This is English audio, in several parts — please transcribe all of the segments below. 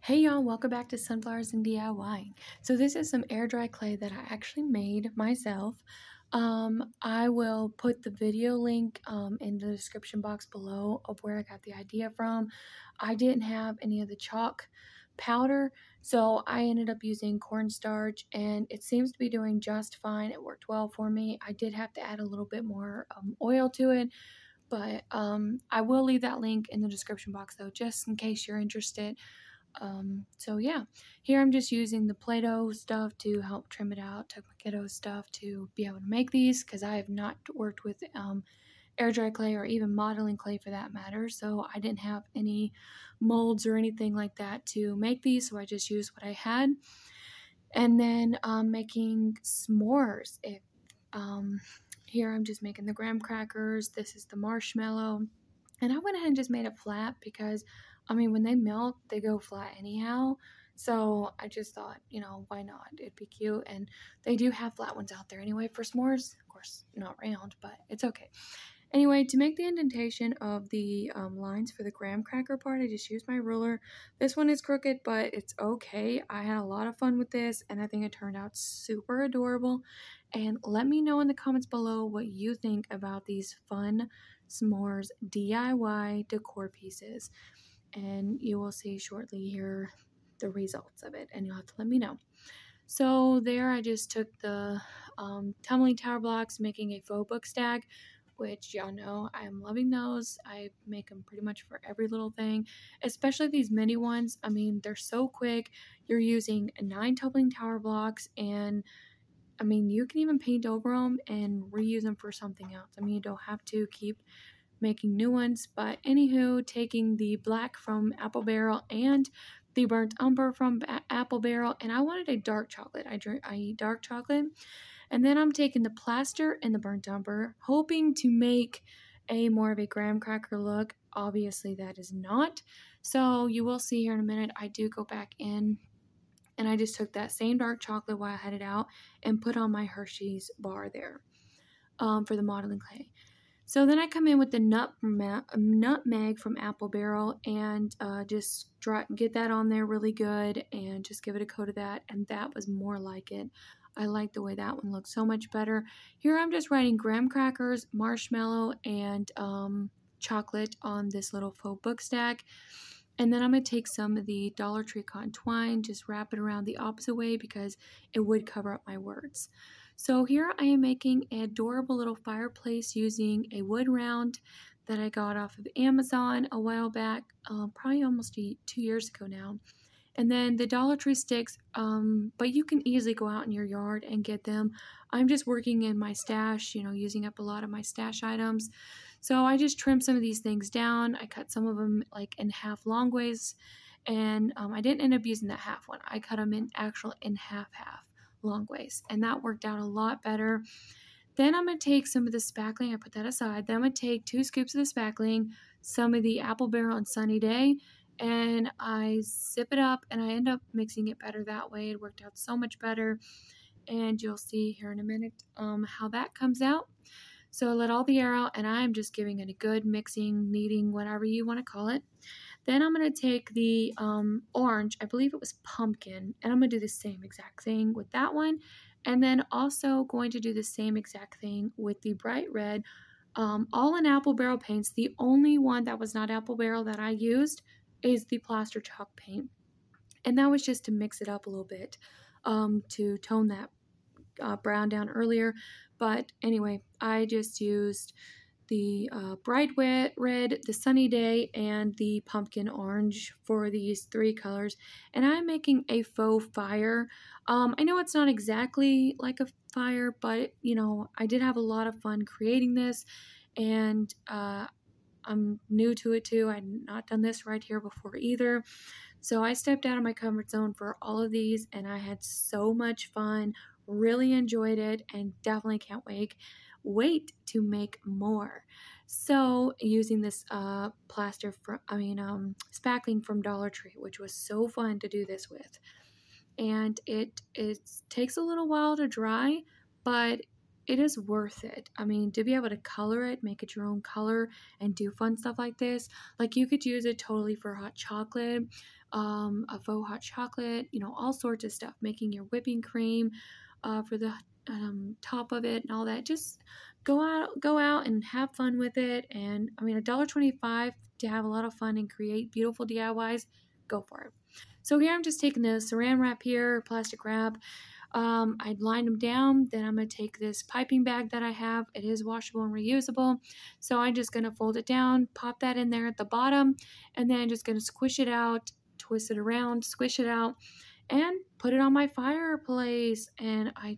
Hey y'all, welcome back to Sunflowers and DIY. So this is some air dry clay that I actually made myself. I will put the video link in the description box below of where I got the idea from. I didn't have any of the chalk powder, so I ended up using cornstarch, and it seems to be doing just fine. It worked well for me. I did have to add a little bit more oil to it, but I will leave that link in the description box though, just in case you're interested. So yeah, here I'm just using the Play-Doh stuff to help trim it out, took my kiddo stuff to be able to make these, because I have not worked with air dry clay or even modeling clay for that matter, so I didn't have any molds or anything like that to make these, so I just used what I had. And then making s'mores. Here I'm just making the graham crackers, this is the marshmallow, and I went ahead and just made it flat because I mean, when they melt, they go flat anyhow. So I just thought, why not? It'd be cute. And they do have flat ones out there anyway for s'mores. Of course, not round, but it's okay. Anyway, to make the indentation of the lines for the graham cracker part, I just used my ruler. This one is crooked, but it's okay. I had a lot of fun with this, and I think it turned out super adorable. And let me know in the comments below what you think about these fun s'mores DIY decor pieces. And you will see shortly here the results of it, and you'll have to let me know. So there I just took the tumbling tower blocks, making a faux book stack, which y'all know I am loving those. I make them pretty much for every little thing, especially these mini ones. I mean, they're so quick. You're using 9 tumbling tower blocks, and I mean, you can even paint over them and reuse them for something else. I mean, you don't have to keep making new ones. But anywho, taking the black from Apple Barrel and the burnt umber from Apple Barrel, and I wanted a dark chocolate. I eat dark chocolate. And then I'm taking the plaster and the burnt umber, hoping to make a more of a graham cracker look. Obviously that is not. So you will see here in a minute, I do go back in and I just took that same dark chocolate while I had it out and put on my Hershey's bar there for the modeling clay. So then I come in with the nutmeg from Apple Barrel and just get that on there really good and just give it a coat of that, and that was more like it. I like the way that one looks so much better. Here I'm just writing graham crackers, marshmallow, and chocolate on this little faux book stack. And then I'm going to take some of the Dollar Tree cotton twine, just wrap it around the opposite way because it would cover up my words. So here I am making an adorable little fireplace using a wood round that I got off of Amazon a while back, probably almost 2 years ago now. And then the Dollar Tree sticks, but you can easily go out in your yard and get them. I'm just working in my stash, using up a lot of my stash items. So I just trimmed some of these things down. I cut some of them like in half long ways, and I didn't end up using that half one. I cut them in half long ways, and that worked out a lot better. Then I'm going to take some of the spackling, I put that aside. Then I'm going to take 2 scoops of the spackling, some of the Apple Barrel and Sunny Day, and I zip it up, and I end up mixing it better that way. It worked out so much better, and you'll see here in a minute how that comes out. So I let all the air out, and I'm just giving it a good mixing, kneading, whatever you want to call it. Then I'm going to take the orange, I believe it was pumpkin, and I'm going to do the same exact thing with that one. And then also going to do the same exact thing with the bright red, all in Apple Barrel paints. The only one that was not Apple Barrel that I used is the plaster chalk paint. And that was just to mix it up a little bit, to tone that brown down earlier. But anyway, I just used the bright red, the sunny day, and the pumpkin orange for these 3 colors. And I'm making a faux fire. I know it's not exactly like a fire, but I did have a lot of fun creating this, and I'm new to it too. I've not done this right here before either. So I stepped out of my comfort zone for all of these, and I had so much fun, really enjoyed it, and definitely can't wait to make more. So using this spackling from Dollar Tree, which was so fun to do this with. And it takes a little while to dry, but it is worth it. I mean, to be able to color it, make it your own color, and do fun stuff like this, like you could use it totally for hot chocolate, a faux hot chocolate, you know, all sorts of stuff, making your whipping cream for the top of it and all that. Just go out and have fun with it. And I mean, $1.25 to have a lot of fun and create beautiful DIYs, go for it. So here I'm just taking the saran wrap here, plastic wrap. I lined them down. Then I'm going to take this piping bag that I have. It is washable and reusable. So I'm just going to fold it down, pop that in there at the bottom, and then just going to squish it out, twist it around, squish it out, and put it on my fireplace. And I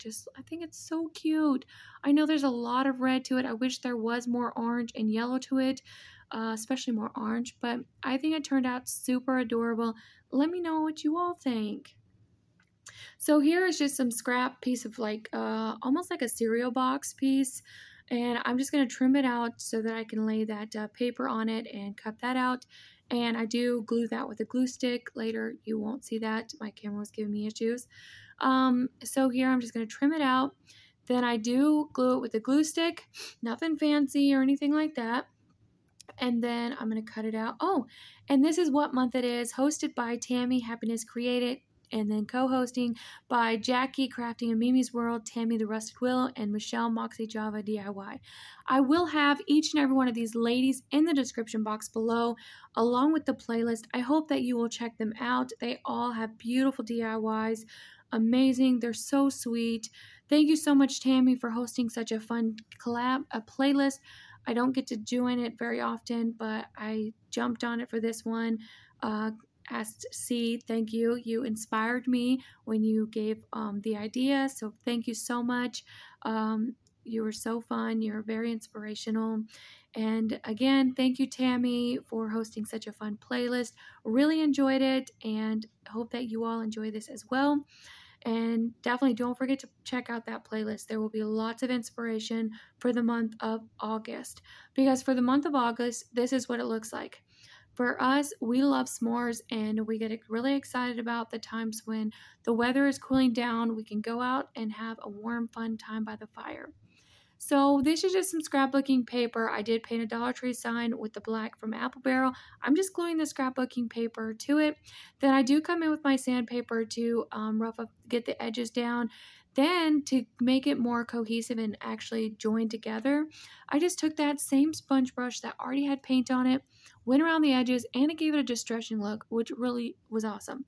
think it's so cute. I know there's a lot of red to it. I wish there was more orange and yellow to it, especially more orange, but I think it turned out super adorable. Let me know what you all think. So here is just some scrap piece of like almost like a cereal box piece, and I'm just going to trim it out so that I can lay that paper on it and cut that out. And I do glue that with a glue stick. Later you won't see that, my camera was giving me issues. So here I'm just going to trim it out. Then I do glue it with a glue stick, nothing fancy or anything like that. And then I'm going to cut it out. Oh, and this is what month it is. Hosted by Tammy, Happiness Created, and then co-hosting by Jackie, Crafting in Mimi's World, Tammy the Rusted Willow, and Michelle Moxie Java DIY. I will have each and every one of these ladies in the description box below, along with the playlist. I hope that you will check them out. They all have beautiful DIYs. Amazing. They're so sweet. Thank you so much, Tammy, for hosting such a fun collab, a playlist. I don't get to join it very often, but I jumped on it for this one. Asked C, thank you. You inspired me when you gave the idea, so thank you so much. You were so fun. You're very inspirational. And again, thank you, Tammy, for hosting such a fun playlist. Really enjoyed it, and hope that you all enjoy this as well. And definitely don't forget to check out that playlist. There will be lots of inspiration for the month of August. Because for the month of August, this is what it looks like. For us, we love s'mores, and we get really excited about the times when the weather is cooling down. We can go out and have a warm, fun time by the fire. So this is just some scrapbooking paper. I did paint a Dollar Tree sign with the black from Apple Barrel. I'm just gluing the scrapbooking paper to it. Then I do come in with my sandpaper to rough up, get the edges down. Then to make it more cohesive and actually join together, I just took that same sponge brush that already had paint on it, went around the edges, and it gave it a distressing look, which really was awesome.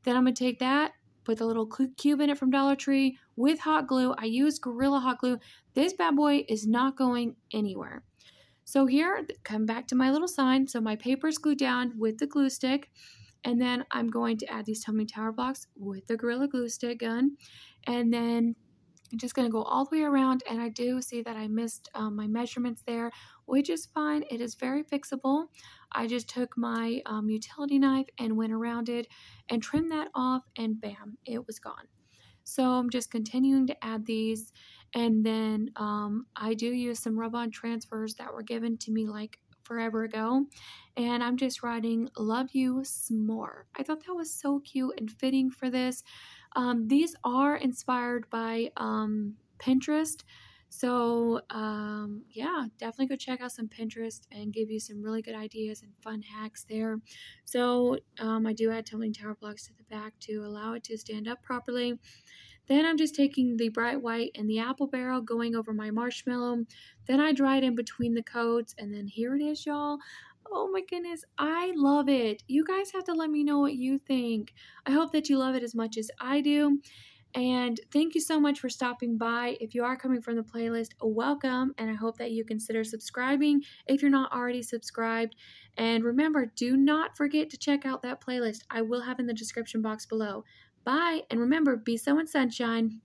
Then I'm going to take that, put the little cube in it from Dollar Tree with hot glue. I used Gorilla Hot Glue. This bad boy is not going anywhere. So here, come back to my little sign. So my paper is glued down with the glue stick. And then I'm going to add these tumbling tower blocks with the Gorilla Glue Stick gun. And then I'm just going to go all the way around. And I do see that I missed my measurements there, which is fine. It is very fixable. I just took my utility knife and went around it and trimmed that off, and bam, it was gone. So I'm just continuing to add these. And then I do use some rub-on transfers that were given to me like forever ago. And I'm just writing, love you, s'more. I thought that was so cute and fitting for this. These are inspired by Pinterest. So yeah, definitely go check out some Pinterest and give you some really good ideas and fun hacks there. So I do add tumbling tower blocks to the back to allow it to stand up properly. Then I'm just taking the bright white and the apple barrel, going over my marshmallow. Then I dry it in between the coats, and then here it is, y'all. Oh my goodness, I love it. You guys have to let me know what you think. I hope that you love it as much as I do. And thank you so much for stopping by. If you are coming from the playlist, welcome, and I hope that you consider subscribing if you're not already subscribed. And remember, do not forget to check out that playlist. I will have in the description box below. Bye, and remember, be sewing sunshine.